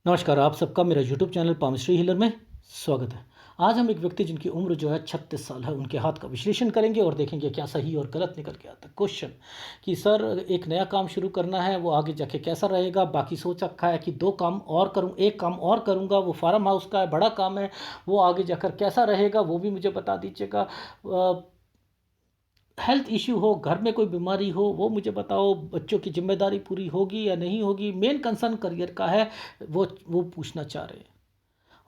नमस्कार, आप सबका मेरा यूट्यूब चैनल पामश्री हीलर में स्वागत है। आज हम एक व्यक्ति जिनकी उम्र जो है 36 साल है, उनके हाथ का विश्लेषण करेंगे और देखेंगे क्या सही और गलत निकल के आता है। क्वेश्चन कि सर एक नया काम शुरू करना है, वो आगे जाके कैसा रहेगा? बाकी सोच रखा है कि 2 काम और करूँ, 1 काम और करूँगा, वो फार्म हाउस का है, बड़ा काम है, वो आगे जाकर कैसा रहेगा वो भी मुझे बता दीजिएगा। हेल्थ इश्यू हो, घर में कोई बीमारी हो, वो मुझे बताओ। बच्चों की जिम्मेदारी पूरी होगी या नहीं होगी? मेन कंसर्न करियर का है, वो पूछना चाह रहे हैं।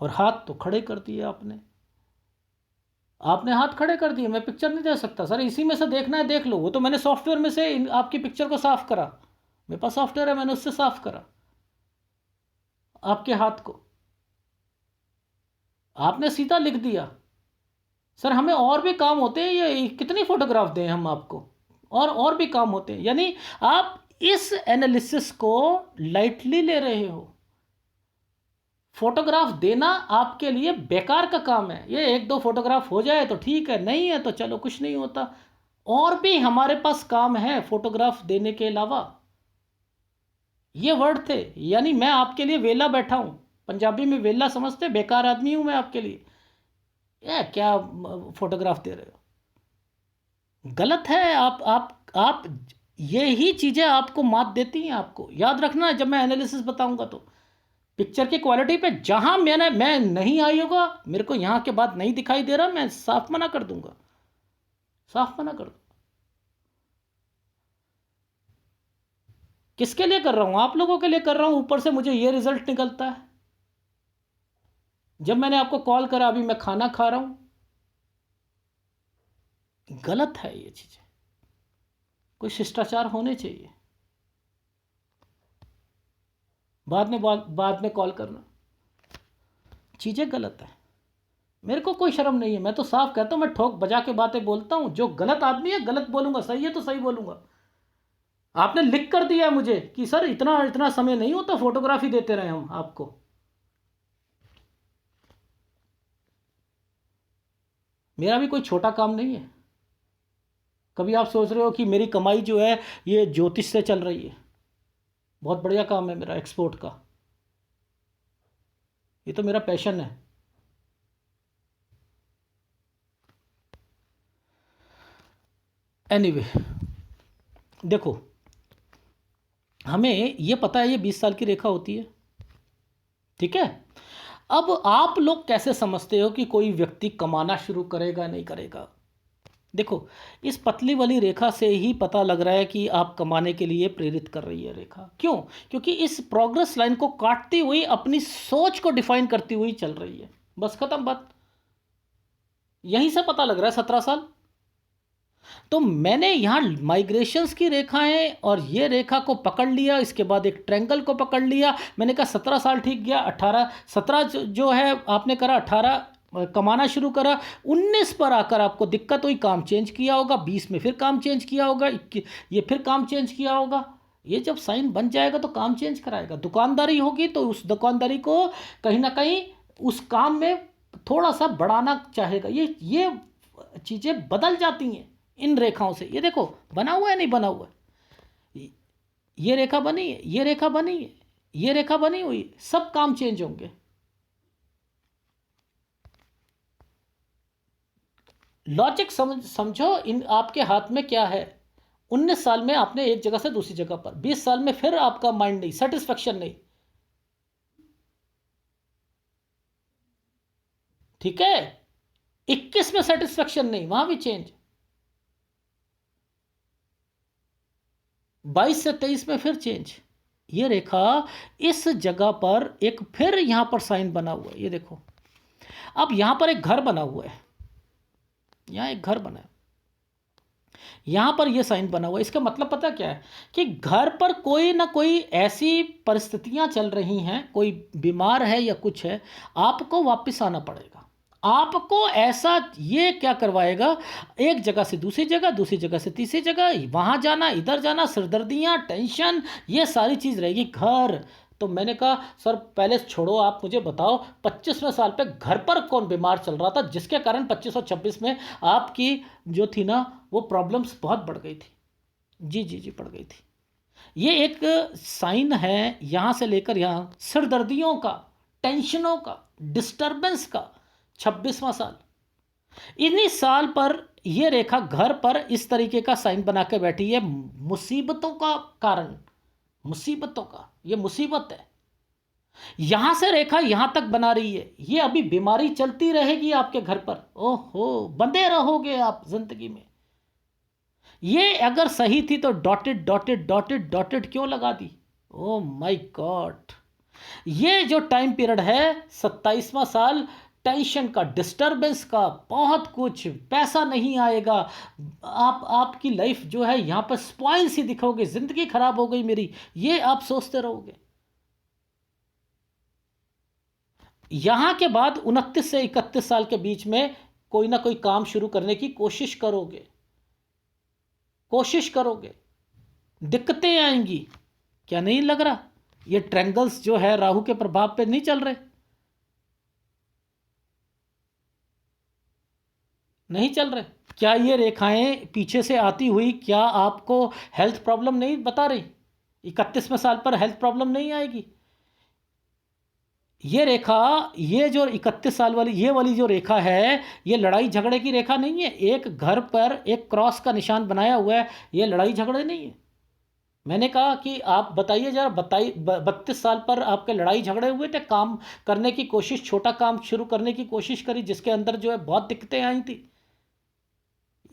और हाथ तो खड़े कर दिए आपने। आपने हाथ खड़े कर दिए, मैं पिक्चर नहीं दे सकता सर, इसी में से देखना है देख लो। वो तो मैंने सॉफ्टवेयर में से आपकी पिक्चर को साफ करा, मेरे पास सॉफ्टवेयर है, मैंने उससे साफ करा आपके हाथ को। आपने सीधा लिख दिया। सर हमें और भी काम होते हैं, ये कितनी फोटोग्राफ दें हम आपको? और भी काम होते हैं, यानी आप इस एनालिसिस को लाइटली ले रहे हो। फोटोग्राफ देना आपके लिए बेकार का काम है। ये 1-2 फोटोग्राफ हो जाए तो ठीक है, नहीं है तो चलो कुछ नहीं होता। और भी हमारे पास काम है फोटोग्राफ देने के अलावा। ये वर्ड थे, यानी मैं आपके लिए वेला बैठा हूं। पंजाबी में वेला समझते, बेकार आदमी हूं मैं आपके लिए। ये क्या फोटोग्राफ दे रहे हो? गलत है। आप ये ही चीजें आपको मात देती हैं। आपको याद रखना है जब मैं एनालिसिस बताऊंगा तो पिक्चर की क्वालिटी पे जहां मैं नहीं आई होगा, मेरे को यहां के बाद नहीं दिखाई दे रहा, मैं साफ मना कर दूंगा, साफ मना कर दूंगा। किसके लिए कर रहा हूं? आप लोगों के लिए कर रहा हूं। ऊपर से मुझे ये रिजल्ट निकलता है। जब मैंने आपको कॉल करा, अभी मैं खाना खा रहा हूं। गलत है ये चीजें। कोई शिष्टाचार होने चाहिए। बाद में कॉल करना, चीजें गलत है। मेरे को कोई शर्म नहीं है, मैं तो साफ कहता हूं, मैं ठोक बजा के बातें बोलता हूं। जो गलत आदमी है गलत बोलूंगा, सही है तो सही बोलूंगा। आपने लिख कर दिया मुझे कि सर इतना इतना समय नहीं होता, फोटोग्राफी देते रहे हम आपको। मेरा भी कोई छोटा काम नहीं है। कभी आप सोच रहे हो कि मेरी कमाई जो है ये ज्योतिष से चल रही है? बहुत बढ़िया काम है मेरा, एक्सपोर्ट का। ये तो मेरा पैशन है। एनीवे, देखो, हमें ये पता है ये 20 साल की रेखा होती है, ठीक है। अब आप लोग कैसे समझते हो कि कोई व्यक्ति कमाना शुरू करेगा नहीं करेगा? देखो, इस पतली वाली रेखा से ही पता लग रहा है कि आप कमाने के लिए प्रेरित कर रही है रेखा। क्यों? क्योंकि इस प्रोग्रेस लाइन को काटती हुई अपनी सोच को डिफाइन करती हुई चल रही है। बस खत्म बात। यहीं से पता लग रहा है 17 साल। तो मैंने यहाँ माइग्रेशंस की रेखाएं और ये रेखा को पकड़ लिया, इसके बाद एक ट्रैंगल को पकड़ लिया। मैंने कहा 17 साल ठीक गया, 18 17 जो है आपने करा, 18 कमाना शुरू करा, 19 पर आकर आपको दिक्कत हुई, काम चेंज किया होगा, 20 में फिर काम चेंज किया होगा, ये फिर काम चेंज किया होगा। ये जब साइन बन जाएगा तो काम चेंज कराएगा। दुकानदारी होगी तो उस दुकानदारी को कहीं ना कहीं उस काम में थोड़ा सा बढ़ाना चाहेगा। ये चीज़ें बदल जाती हैं इन रेखाओं से। ये देखो बना हुआ है, नहीं बना हुआ है? ये रेखा बनी है, ये रेखा बनी है, ये रेखा बनी हुई, सब काम चेंज होंगे। लॉजिक समझो इन आपके हाथ में क्या है। 19 साल में आपने एक जगह से दूसरी जगह पर, 20 साल में फिर आपका माइंड नहीं, सेटिस्फेक्शन नहीं, ठीक है। 21 में सेटिस्फेक्शन नहीं, वहां भी चेंज। 22 से 23 में फिर चेंज। ये रेखा इस जगह पर एक फिर यहां पर साइन बना हुआ है, ये देखो। अब यहां पर एक घर बना हुआ है, यहां एक घर बना है, यहां पर ये साइन बना हुआ है। इसका मतलब पता क्या है? कि घर पर कोई ना कोई ऐसी परिस्थितियां चल रही हैं, कोई बीमार है या कुछ है, आपको वापस आना पड़ेगा। आपको ऐसा ये क्या करवाएगा, एक जगह से दूसरी जगह, दूसरी जगह से तीसरी जगह, वहां जाना, इधर जाना, सिरदर्दियां, टेंशन, ये सारी चीज रहेगी। घर तो मैंने कहा सर पहले छोड़ो, आप मुझे बताओ 25वें साल पे घर पर कौन बीमार चल रहा था जिसके कारण 25 और 26 में आपकी जो थी ना वो प्रॉब्लम्स बहुत बढ़ गई थी। जी जी जी, बढ़ गई थी। ये एक साइन है, यहाँ से लेकर यहाँ सिरदर्दियों का, टेंशनों का, डिस्टरबेंस का 26वां साल। इन्हीं साल पर ये रेखा घर पर इस तरीके का साइन बना के बैठी है, मुसीबतों का कारण, मुसीबतों का, ये मुसीबत है। यहां से रेखा यहां तक बना रही है, ये अभी बीमारी चलती रहेगी आपके घर पर, ओहो बंधे रहोगे आप जिंदगी में। ये अगर सही थी तो डॉटेड डॉटेड डॉटेड डॉटेड क्यों लगा दी? Oh my God. ये जो टाइम पीरियड है 27वां साल, टेंशन का, डिस्टरबेंस का, बहुत कुछ, पैसा नहीं आएगा, आपकी लाइफ जो है यहाँ पर स्पॉइल सी दिखोगे, ज़िंदगी खराब हो गई मेरी, ये आप सोचते रहोगे। यहाँ के बाद 29 से 31 साल के बीच में कोई ना कोई काम शुरू करने की कोशिश करोगे, कोशिश करोगे, दिक्कतें आएंगी। क्या नहीं लग रहा? ये ट्रैंगल्स जो है राहु के प्रभाव पे नहीं चल रहे, नहीं चल रहे। क्या ये रेखाएं पीछे से आती हुई क्या आपको हेल्थ प्रॉब्लम नहीं बता रही? 31वें साल पर हेल्थ प्रॉब्लम नहीं आएगी? ये रेखा, ये जो 31 साल वाली ये वाली जो रेखा है, ये लड़ाई झगड़े की रेखा नहीं है। एक घर पर एक क्रॉस का निशान बनाया हुआ है, ये लड़ाई झगड़े नहीं है। मैंने कहा कि आप बताइए जरा, बताइए 32 साल पर आपके लड़ाई झगड़े हुए थे, काम करने की कोशिश, छोटा काम शुरू करने की कोशिश करी जिसके अंदर जो है बहुत दिक्कतें आई थी।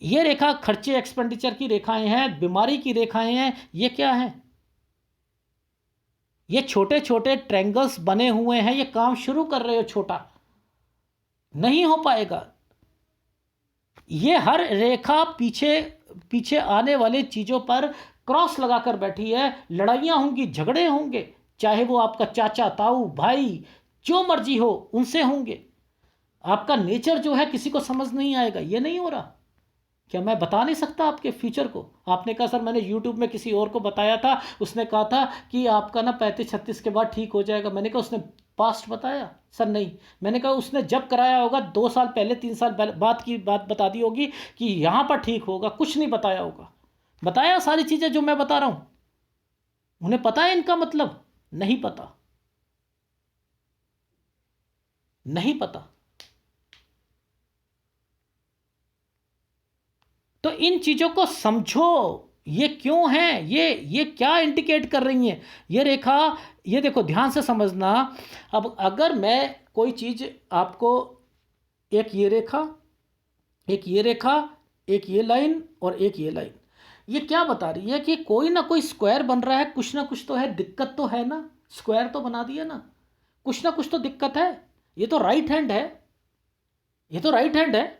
ये रेखा खर्चे एक्सपेंडिचर की रेखाएं हैं, बीमारी की रेखाएं हैं। ये क्या है? ये छोटे छोटे ट्रैंगल्स बने हुए हैं, ये काम शुरू कर रहे हो छोटा, नहीं हो पाएगा। ये हर रेखा पीछे पीछे आने वाली चीज़ों पर क्रॉस लगाकर बैठी है। लड़ाइयाँ होंगी, झगड़े होंगे, चाहे वो आपका चाचा, ताऊ, भाई, जो मर्जी हो उनसे होंगे। आपका नेचर जो है किसी को समझ नहीं आएगा। ये नहीं हो रहा? क्या मैं बता नहीं सकता आपके फ्यूचर को? आपने कहा सर मैंने यूट्यूब में किसी और को बताया था, उसने कहा था कि आपका ना 35-36 के बाद ठीक हो जाएगा। मैंने कहा उसने पास्ट बताया? सर नहीं। मैंने कहा उसने जब कराया होगा 2 साल पहले, 3 साल बाद की बात बता दी होगी कि यहाँ पर ठीक होगा, कुछ नहीं बताया होगा। बताया सारी चीज़ें जो मैं बता रहा हूँ? उन्हें पता है इनका मतलब? नहीं पता, नहीं पता। तो इन चीज़ों को समझो, ये क्यों है, ये क्या इंडिकेट कर रही हैं ये रेखा। ये देखो ध्यान से समझना। अब अगर मैं कोई चीज़ आपको, एक ये रेखा, एक ये रेखा, एक ये लाइन और एक ये लाइन, ये क्या बता रही है कि कोई ना कोई स्क्वायर बन रहा है, कुछ ना कुछ तो है, दिक्कत तो है ना। स्क्वायर तो बना दिया ना, कुछ ना कुछ तो दिक्कत है। ये तो राइट हैंड है, ये तो राइट हैंड है।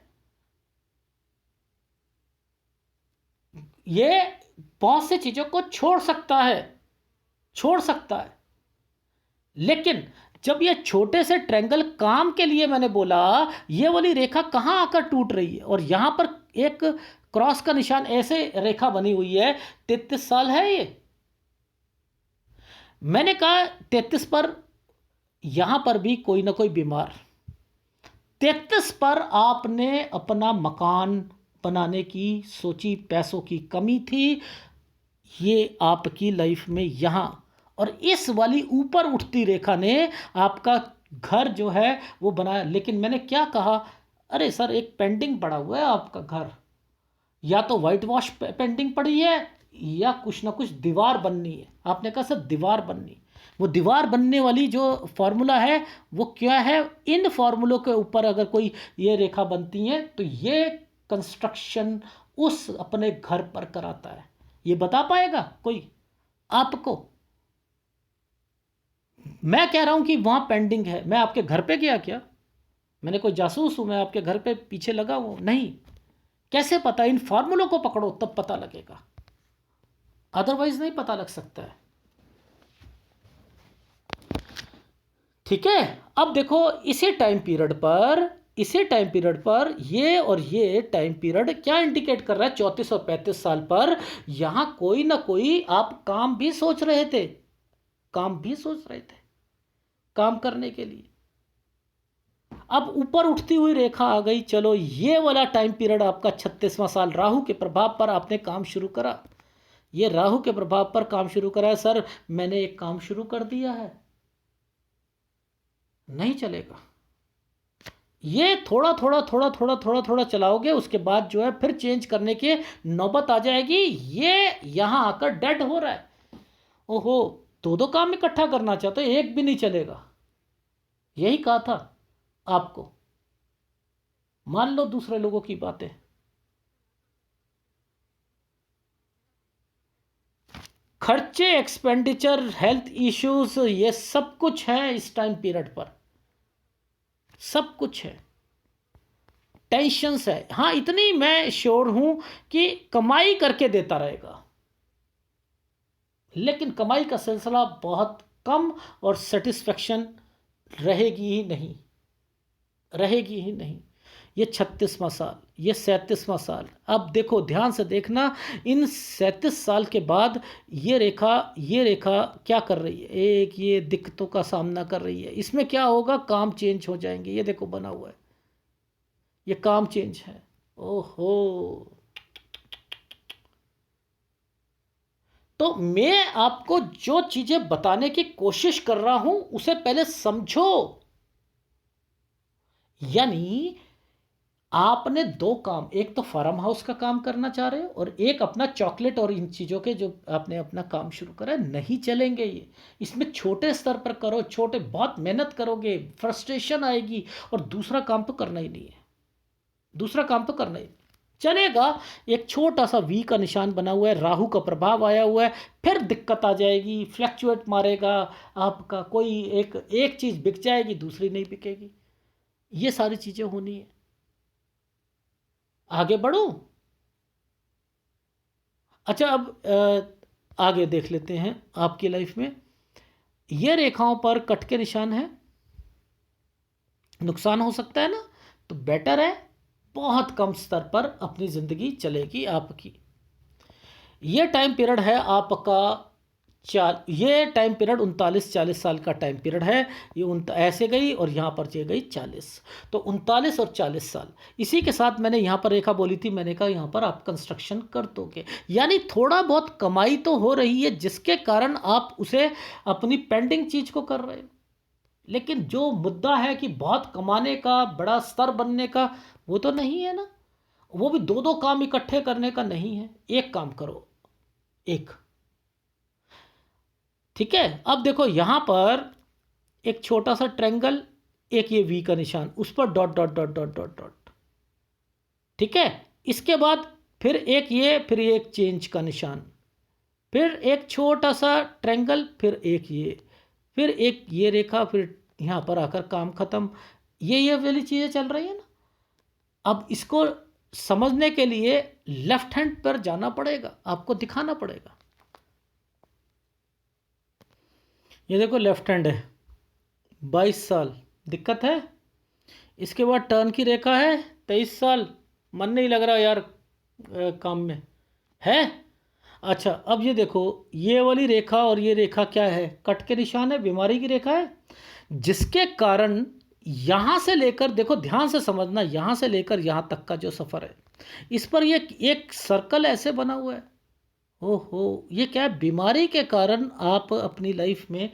ये बहुत सी चीज़ों को छोड़ सकता है, छोड़ सकता है। लेकिन जब ये छोटे से ट्रैंगल काम के लिए, मैंने बोला ये वाली रेखा कहाँ आकर टूट रही है, और यहाँ पर एक क्रॉस का निशान, ऐसे रेखा बनी हुई है। 33 साल है ये। मैंने कहा 33 पर यहाँ पर भी कोई ना कोई बीमार। 33 पर आपने अपना मकान बनाने की सोची, पैसों की कमी थी, ये आपकी लाइफ में यहाँ, और इस वाली ऊपर उठती रेखा ने आपका घर जो है वो बनाया। लेकिन मैंने क्या कहा, अरे सर एक पेंडिंग पड़ा हुआ है आपका घर, या तो वाइट वॉश पेंडिंग पड़ी है या कुछ ना कुछ दीवार बननी है। आपने कहा सर दीवार बननी, वो दीवार बनने वाली जो फार्मूला है वो क्या है? इन फार्मूलों के ऊपर अगर कोई ये रेखा बनती है तो ये कंस्ट्रक्शन उस अपने घर पर कराता है। ये बता पाएगा कोई आपको? मैं कह रहा हूं कि वहां पेंडिंग है। मैं आपके घर पे गया क्या? मैंने कोई जासूस हूं मैं आपके घर पे पीछे लगा हूं? नहीं। कैसे पता? इन फार्मूलों को पकड़ो तब पता लगेगा, अदरवाइज नहीं पता लग सकता है। ठीक है। अब देखो इसी टाइम पीरियड पर, इसी टाइम पीरियड पर ये और ये टाइम पीरियड क्या इंडिकेट कर रहा है? 34 और 35 साल पर यहां कोई ना कोई आप काम भी सोच रहे थे, काम भी सोच रहे थे काम करने के लिए। अब ऊपर उठती हुई रेखा आ गई। चलो ये वाला टाइम पीरियड आपका 36वां साल, राहु के प्रभाव पर आपने काम शुरू करा। ये राहु के प्रभाव पर काम शुरू करा है। सर मैंने एक काम शुरू कर दिया है, नहीं चलेगा। ये थोड़ा थोड़ा थोड़ा थोड़ा थोड़ा थोड़ा चलाओगे, उसके बाद जो है फिर चेंज करने की नौबत आ जाएगी। ये यहां आकर डेड हो रहा है। ओहो, दो दो काम इकट्ठा करना चाहते हो, एक भी नहीं चलेगा। यही कहा था आपको, मान लो दूसरे लोगों की बातें। खर्चे, एक्सपेंडिचर, हेल्थ इश्यूज, ये सब कुछ है इस टाइम पीरियड पर, सब कुछ है। टेंशन्स है। हाँ, इतनी मैं श्योर हूं कि कमाई करके देता रहेगा, लेकिन कमाई का सिलसिला बहुत कम और सेटिस्फेक्शन रहेगी ही नहीं, रहेगी ही नहीं। ये 36वां साल, ये 37वां साल। अब देखो, ध्यान से देखना, इन 37 साल के बाद ये रेखा क्या कर रही है, एक ये दिक्कतों का सामना कर रही है। इसमें क्या होगा, काम चेंज हो जाएंगे। ये देखो बना हुआ है, ये काम चेंज है। ओहो, तो मैं आपको जो चीजें बताने की कोशिश कर रहा हूं उसे पहले समझो। यानी आपने दो काम, एक तो फार्म हाउस का काम करना चाह रहे हो और एक अपना चॉकलेट और इन चीज़ों के जो आपने अपना काम शुरू करा है, नहीं चलेंगे ये। इसमें छोटे स्तर पर करो, छोटे, बहुत मेहनत करोगे, फ्रस्ट्रेशन आएगी, और दूसरा काम तो करना ही नहीं है, दूसरा काम तो करना ही नहीं चलेगा। एक छोटा सा वी का निशान बना हुआ है, राहु का प्रभाव आया हुआ है, फिर दिक्कत आ जाएगी, फ्लैक्चुएट मारेगा आपका। कोई एक एक चीज़ बिक जाएगी, दूसरी नहीं बिकेगी। ये सारी चीज़ें होनी है। आगे बढ़ो। अच्छा, अब आगे देख लेते हैं आपकी लाइफ में। ये रेखाओं पर कट के निशान है, नुकसान हो सकता है ना, तो बेटर है बहुत कम स्तर पर अपनी ज़िंदगी चलेगी आपकी। ये टाइम पीरियड है आपका ये टाइम पीरियड 39-40 साल का टाइम पीरियड है। ये ऐसे गई और यहाँ पर ये गई 40, तो 39 और 40 साल। इसी के साथ मैंने यहाँ पर रेखा बोली थी, मैंने कहा यहाँ पर आप कंस्ट्रक्शन कर दोगे, यानी थोड़ा बहुत कमाई तो हो रही है, जिसके कारण आप उसे अपनी पेंडिंग चीज़ को कर रहे हो। लेकिन जो मुद्दा है कि बहुत कमाने का, बड़ा स्तर बनने का, वो तो नहीं है ना। वो भी दो दो काम इकट्ठे करने का नहीं है, एक काम करो, एक। ठीक है, अब देखो यहां पर एक छोटा सा ट्रायंगल, एक ये वी का निशान, उस पर dot dot dot dot dot dot. ठीक है, इसके बाद फिर एक ये, फिर एक चेंज का निशान, फिर एक छोटा सा ट्रायंगल, फिर एक ये, फिर एक ये रेखा, फिर यहां पर आकर काम खत्म। ये वाली चीज़ें चल रही है ना। अब इसको समझने के लिए लेफ्ट हैंड पर जाना पड़ेगा, आपको दिखाना पड़ेगा। ये देखो लेफ्ट हैंड है, 22 साल दिक्कत है। इसके बाद टर्न की रेखा है, 23 साल, मन नहीं लग रहा यार काम में है। अच्छा, अब ये देखो, ये वाली रेखा और ये रेखा क्या है, कट के निशान है, बीमारी की रेखा है, जिसके कारण यहाँ से लेकर, देखो ध्यान से समझना, यहाँ से लेकर यहाँ तक का जो सफ़र है, इस पर ये एक सर्कल ऐसे बना हुआ है। ओहो, ये क्या है, बीमारी के कारण आप अपनी लाइफ में,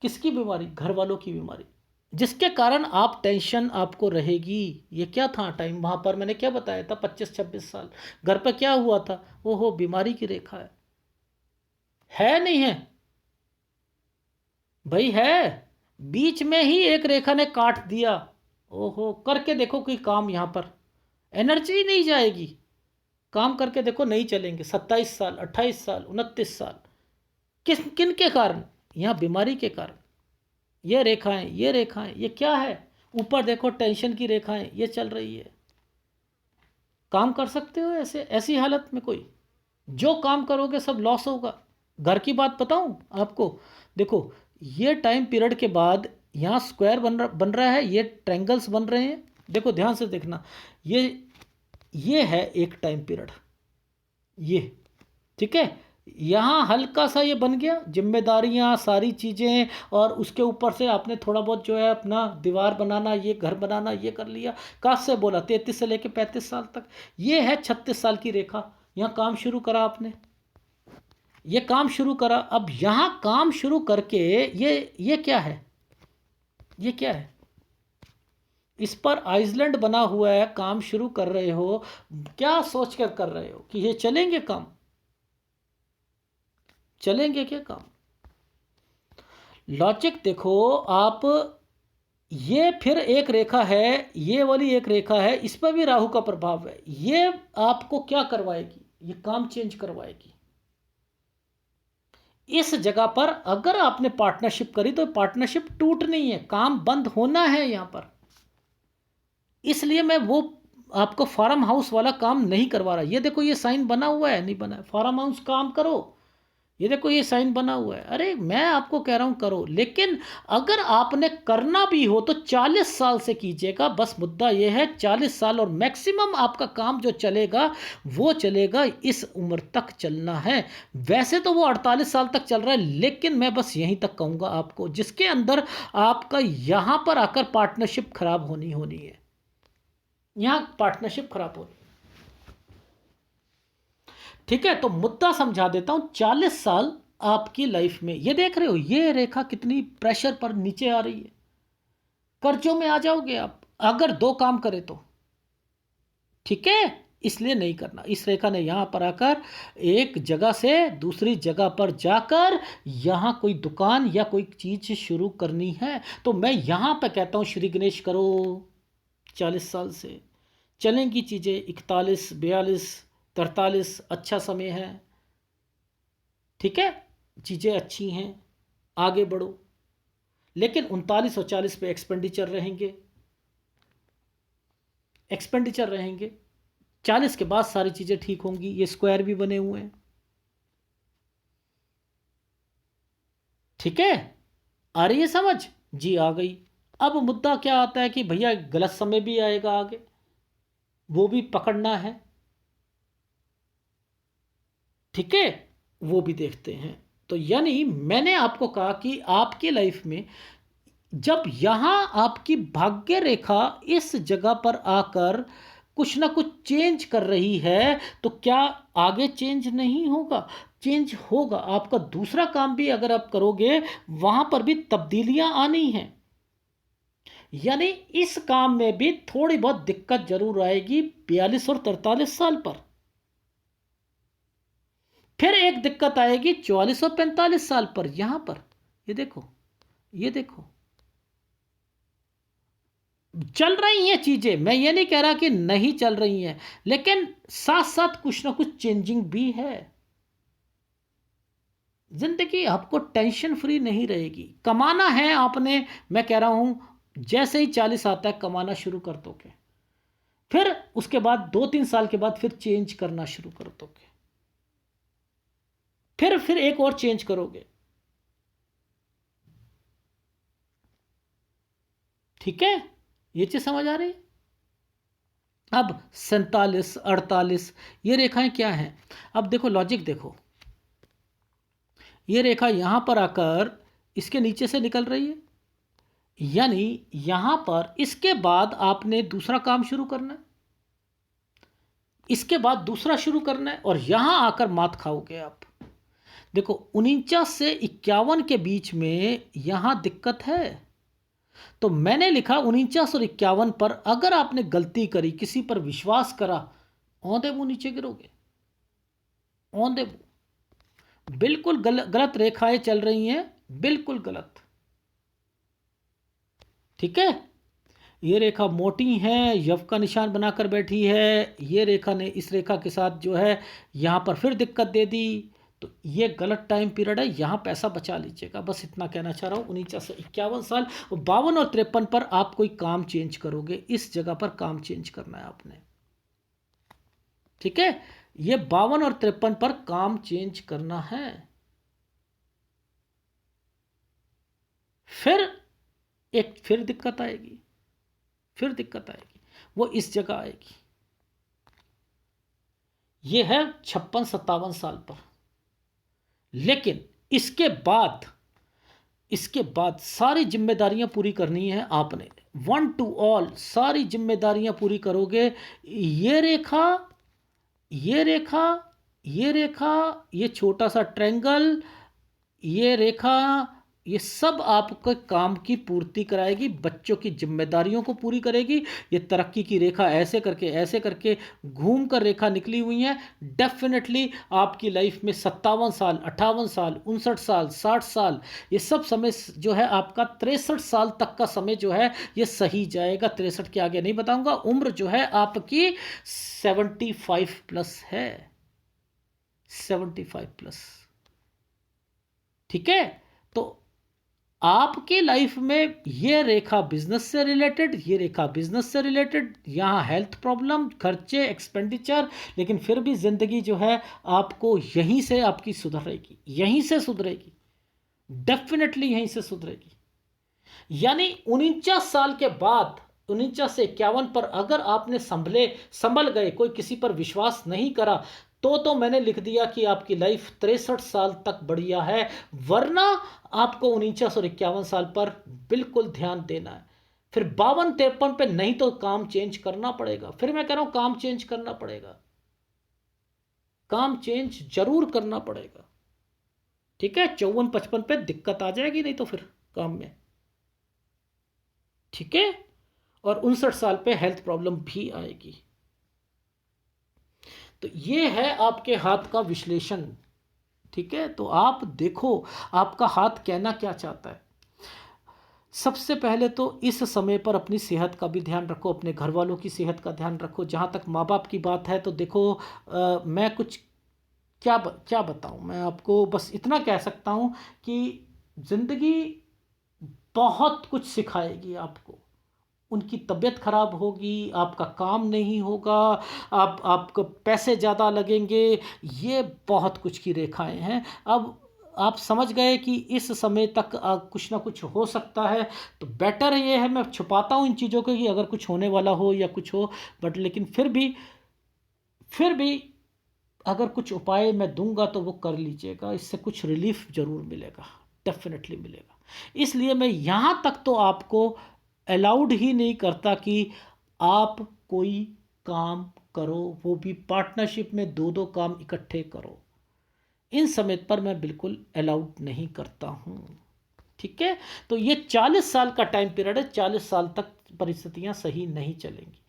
किसकी बीमारी, घर वालों की बीमारी, जिसके कारण आप टेंशन आपको रहेगी। ये क्या था टाइम, वहाँ पर मैंने क्या बताया था, 25-26 साल। घर पर क्या हुआ था, ओहो, बीमारी की रेखा है नहीं है भाई, है। बीच में ही एक रेखा ने काट दिया। ओहो, करके देखो कोई काम, यहाँ पर एनर्जी नहीं जाएगी। काम करके देखो, नहीं चलेंगे। 27 साल, 28 साल, 29 साल, किन के कारण, यहाँ बीमारी के कारण। ये रेखाएं, ये रेखाएं, ये क्या है, ऊपर देखो टेंशन की रेखाएं ये चल रही है। काम कर सकते हो ऐसे, ऐसी हालत में कोई, जो काम करोगे सब लॉस होगा। घर की बात बताऊं आपको, देखो ये टाइम पीरियड के बाद यहाँ स्क्वायर बन रहा है, ये ट्रायंगल्स बन रहे हैं। देखो ध्यान से देखना, ये है एक टाइम पीरियड, ये ठीक है। यहाँ हल्का सा ये बन गया, जिम्मेदारियाँ, सारी चीज़ें, और उसके ऊपर से आपने थोड़ा बहुत जो है अपना दीवार बनाना, ये घर बनाना, ये कर लिया। कब से बोला, 33 से लेकर 35 साल तक। ये है 36 साल की रेखा, यहाँ काम शुरू करा आपने, ये काम शुरू करा। अब यहां काम शुरू करके ये क्या है, ये क्या है, इस पर आइसलैंड बना हुआ है, काम शुरू कर रहे हो, क्या सोच कर रहे हो कि ये चलेंगे काम, चलेंगे क्या काम? लॉजिक देखो आप, ये फिर एक रेखा है, ये वाली एक रेखा है, इस पर भी राहु का प्रभाव है। ये आपको क्या करवाएगी, ये काम चेंज करवाएगी। इस जगह पर अगर आपने पार्टनरशिप करी तो पार्टनरशिप टूट नहीं है, काम बंद होना है यहां पर। इसलिए मैं वो आपको फार्म हाउस वाला काम नहीं करवा रहा। ये देखो ये साइन बना हुआ है, नहीं बना है, फार्म हाउस काम करो, ये देखो ये साइन बना हुआ है। अरे मैं आपको कह रहा हूं करो, लेकिन अगर आपने करना भी हो तो 40 साल से कीजिएगा। बस मुद्दा ये है 40 साल, और मैक्सिमम आपका काम जो चलेगा वो चलेगा, इस उम्र तक चलना है। वैसे तो वो 48 साल तक चल रहा है, लेकिन मैं बस यहीं तक कहूंगा आपको, जिसके अंदर आपका यहां पर आकर पार्टनरशिप खराब होनी है, यहां पार्टनरशिप खराब होनी। ठीक है, तो मुद्दा समझा देता हूं। 40 साल आपकी लाइफ में, ये देख रहे हो ये रेखा कितनी प्रेशर पर नीचे आ रही है, कर्जों में आ जाओगे आप अगर दो काम करे तो। ठीक है, इसलिए नहीं करना। इस रेखा ने यहां पर आकर एक जगह से दूसरी जगह पर जाकर यहां कोई दुकान या कोई चीज शुरू करनी है, तो मैं यहां पर कहता हूं श्री गणेश करो। 40 साल से चलेंगी चीजें, 41, 42, 43 अच्छा समय है। ठीक है, चीज़ें अच्छी हैं, आगे बढ़ो। लेकिन 39 और 40 पे एक्सपेंडिचर रहेंगे, एक्सपेंडिचर रहेंगे। 40 के बाद सारी चीज़ें ठीक होंगी। ये स्क्वायर भी बने हुए हैं। ठीक है, आ रही है समझ? जी आ गई। अब मुद्दा क्या आता है कि भैया गलत समय भी आएगा आगे, वो भी पकड़ना है। ठीक है, वो भी देखते हैं। तो यानी मैंने आपको कहा कि आपकी लाइफ में जब यहां आपकी भाग्य रेखा इस जगह पर आकर कुछ ना कुछ चेंज कर रही है, तो क्या आगे चेंज नहीं होगा? चेंज होगा। आपका दूसरा काम भी अगर आप करोगे, वहां पर भी तब्दीलियां आनी हैं। यानी इस काम में भी थोड़ी बहुत दिक्कत जरूर आएगी 42 और 43 साल पर। फिर एक दिक्कत आएगी 44 और 45 साल पर। यहां पर ये देखो, ये देखो चल रही हैं चीजें, मैं ये नहीं कह रहा कि नहीं चल रही हैं, लेकिन साथ साथ कुछ ना कुछ चेंजिंग भी है। जिंदगी आपको टेंशन फ्री नहीं रहेगी। कमाना है आपने, मैं कह रहा हूं जैसे ही 40 आता है कमाना शुरू कर दोगे, फिर उसके बाद 2-3 साल के बाद फिर चेंज करना शुरू कर दोगे, फिर एक और चेंज करोगे। ठीक है, ये चीज समझ आ रही? अब 47, 48 ये रेखाएं क्या हैं? अब देखो लॉजिक देखो, ये रेखा यहां पर आकर इसके नीचे से निकल रही है, यानी यहां पर इसके बाद आपने दूसरा काम शुरू करना है, इसके बाद दूसरा शुरू करना है, और यहां आकर मात खाओगे आप। देखो 49 से 51 के बीच में यहां दिक्कत है। तो मैंने लिखा 49 और 51 पर अगर आपने गलती करी, किसी पर विश्वास करा, औंधे मुंह नीचे गिरोगे, औंधे मुंह। बिल्कुल गलत रेखाएं चल रही हैं, बिल्कुल गलत। ठीक है, ये रेखा मोटी है, यव का निशान बनाकर बैठी है। ये रेखा ने इस रेखा के साथ जो है यहां पर फिर दिक्कत दे दी। तो ये गलत टाइम पीरियड है, यहां पैसा बचा लीजिएगा, बस इतना कहना चाह रहा हूं। 49 से 51 साल, 52 और 53 पर आप कोई काम चेंज करोगे, इस जगह पर काम चेंज करना है आपने। ठीक है, ये 52 और 53 पर काम चेंज करना है। फिर दिक्कत आएगी, फिर दिक्कत आएगी, वो इस जगह आएगी। ये है 56-57 साल पर। लेकिन इसके बाद सारी जिम्मेदारियां पूरी करनी है आपने, 1 to all सारी जिम्मेदारियां पूरी करोगे। ये रेखा, ये रेखा ये रेखा, ये छोटा सा ट्रायंगल, ये रेखा, ये सब आपके काम की पूर्ति कराएगी, बच्चों की जिम्मेदारियों को पूरी करेगी। ये तरक्की की रेखा ऐसे करके घूम कर रेखा निकली हुई है। डेफिनेटली आपकी लाइफ में 57 साल, 58 साल, 59 साल, 60 साल, ये सब समय जो है आपका 63 साल तक का समय जो है ये सही जाएगा। 63 के आगे नहीं बताऊंगा। उम्र जो है आपकी 75+ है, 75+। ठीक है, तो आपके लाइफ में ये रेखा बिजनेस से रिलेटेड, ये रेखा बिजनेस से रिलेटेड, यहाँ हेल्थ प्रॉब्लम, खर्चे, एक्सपेंडिचर, लेकिन फिर भी जिंदगी जो है आपको यहीं से आपकी सुधरेगी, यहीं से सुधरेगी, डेफिनेटली यहीं से सुधरेगी। यानी 49 साल के बाद, 49 से 51 पर अगर आपने संभल गए, कोई किसी पर विश्वास नहीं करा, तो मैंने लिख दिया कि आपकी लाइफ 63 साल तक बढ़िया है। वरना आपको 49 और 51 साल पर बिल्कुल ध्यान देना है। फिर 52-53 पे नहीं तो काम चेंज करना पड़ेगा। फिर मैं कह रहा हूं काम चेंज करना पड़ेगा, काम चेंज जरूर करना पड़ेगा। ठीक है, 54-55 पे दिक्कत आ जाएगी नहीं तो फिर काम में। ठीक है, और 59 साल पे हेल्थ प्रॉब्लम भी आएगी। तो ये है आपके हाथ का विश्लेषण। ठीक है, तो आप देखो आपका हाथ कहना क्या चाहता है। सबसे पहले तो इस समय पर अपनी सेहत का भी ध्यान रखो, अपने घर वालों की सेहत का ध्यान रखो। जहाँ तक माँ बाप की बात है तो देखो, मैं कुछ क्या बताऊँ, मैं आपको बस इतना कह सकता हूँ कि ज़िंदगी बहुत कुछ सिखाएगी आपको। उनकी तबीयत खराब होगी, आपका काम नहीं होगा, आपको पैसे ज़्यादा लगेंगे, ये बहुत कुछ की रेखाएं हैं। अब आप समझ गए कि इस समय तक कुछ ना कुछ हो सकता है, तो बेटर ये है, मैं छुपाता हूँ इन चीज़ों को कि अगर कुछ होने वाला हो या कुछ हो, बट लेकिन फिर भी अगर कुछ उपाय मैं दूंगा तो वो कर लीजिएगा, इससे कुछ रिलीफ ज़रूर मिलेगा, डेफिनेटली मिलेगा। इसलिए मैं यहाँ तक तो आपको अलाउड ही नहीं करता कि आप कोई काम करो, वो भी पार्टनरशिप में 2-2 काम इकट्ठे करो। इन समय पर मैं बिल्कुल अलाउड नहीं करता हूँ। ठीक है, तो ये 40 साल का टाइम पीरियड है। 40 साल तक परिस्थितियाँ सही नहीं चलेंगी,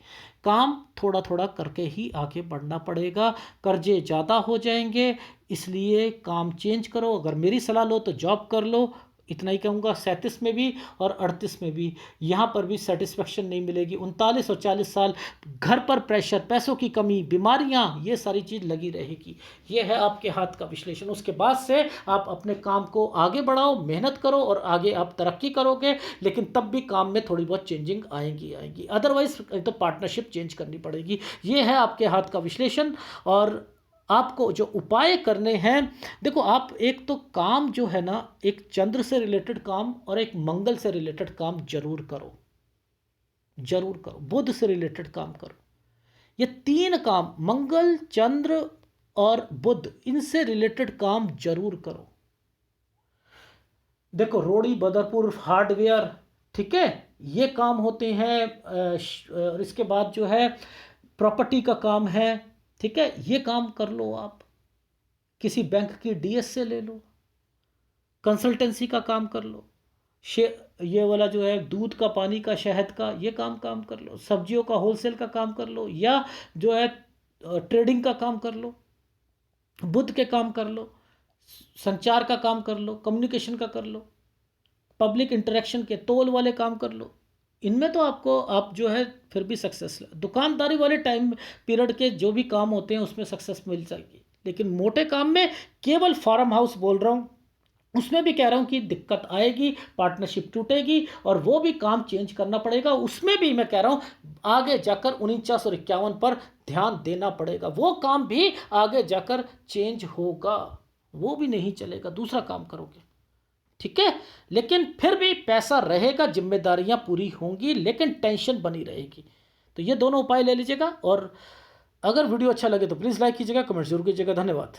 काम थोड़ा थोड़ा करके ही आगे बढ़ना पड़ेगा। कर्जे ज़्यादा हो जाएंगे, इसलिए काम चेंज करो। अगर मेरी सलाह लो तो जॉब कर लो, इतना ही कहूँगा। 37 में भी और 38 में भी, यहाँ पर भी सेटिस्फेक्शन नहीं मिलेगी। 39 और 40 साल घर पर प्रेशर, पैसों की कमी, बीमारियाँ, ये सारी चीज़ लगी रहेगी। ये है आपके हाथ का विश्लेषण। उसके बाद से आप अपने काम को आगे बढ़ाओ, मेहनत करो और आगे आप तरक्की करोगे, लेकिन तब भी काम में थोड़ी बहुत चेंजिंग आएंगी। अदरवाइज तो पार्टनरशिप चेंज करनी पड़ेगी। ये है आपके हाथ का विश्लेषण। और आपको जो उपाय करने हैं, देखो आप एक तो काम जो है ना, एक चंद्र से रिलेटेड काम और एक मंगल से रिलेटेड काम जरूर करो, जरूर करो। बुध से रिलेटेड काम करो। ये 3 काम, मंगल, चंद्र और बुध, इनसे रिलेटेड काम जरूर करो। देखो रोड़ी, बदरपुर, हार्डवेयर, ठीक है, ये काम होते हैं। और इसके बाद जो है प्रॉपर्टी का काम है। ठीक है, ये काम कर लो आप। किसी बैंक की डीएस से ले लो, कंसल्टेंसी का काम कर लो, ये वाला जो है दूध का, पानी का, शहद का, ये काम कर लो। सब्जियों का होलसेल का काम कर लो, या जो है ट्रेडिंग का काम कर लो, बुद्ध के काम कर लो, संचार का काम कर लो, कम्युनिकेशन का कर लो, पब्लिक इंटरेक्शन के तोल वाले काम कर लो। इनमें तो आप जो है फिर भी सक्सेस, दुकानदारी वाले टाइम पीरियड के जो भी काम होते हैं उसमें सक्सेस मिल जाएगी। लेकिन मोटे काम में, केवल फार्म हाउस बोल रहा हूँ, उसमें भी कह रहा हूँ कि दिक्कत आएगी, पार्टनरशिप टूटेगी और वो भी काम चेंज करना पड़ेगा। उसमें भी मैं कह रहा हूँ आगे जाकर 49 और 51 पर ध्यान देना पड़ेगा। वो काम भी आगे जाकर चेंज होगा, वो भी नहीं चलेगा, दूसरा काम करोगे। ठीक है, लेकिन फिर भी पैसा रहेगा, जिम्मेदारियां पूरी होंगी, लेकिन टेंशन बनी रहेगी। तो ये दोनों उपाय ले लीजिएगा। और अगर वीडियो अच्छा लगे तो प्लीज़ लाइक कीजिएगा, कमेंट जरूर कीजिएगा। धन्यवाद।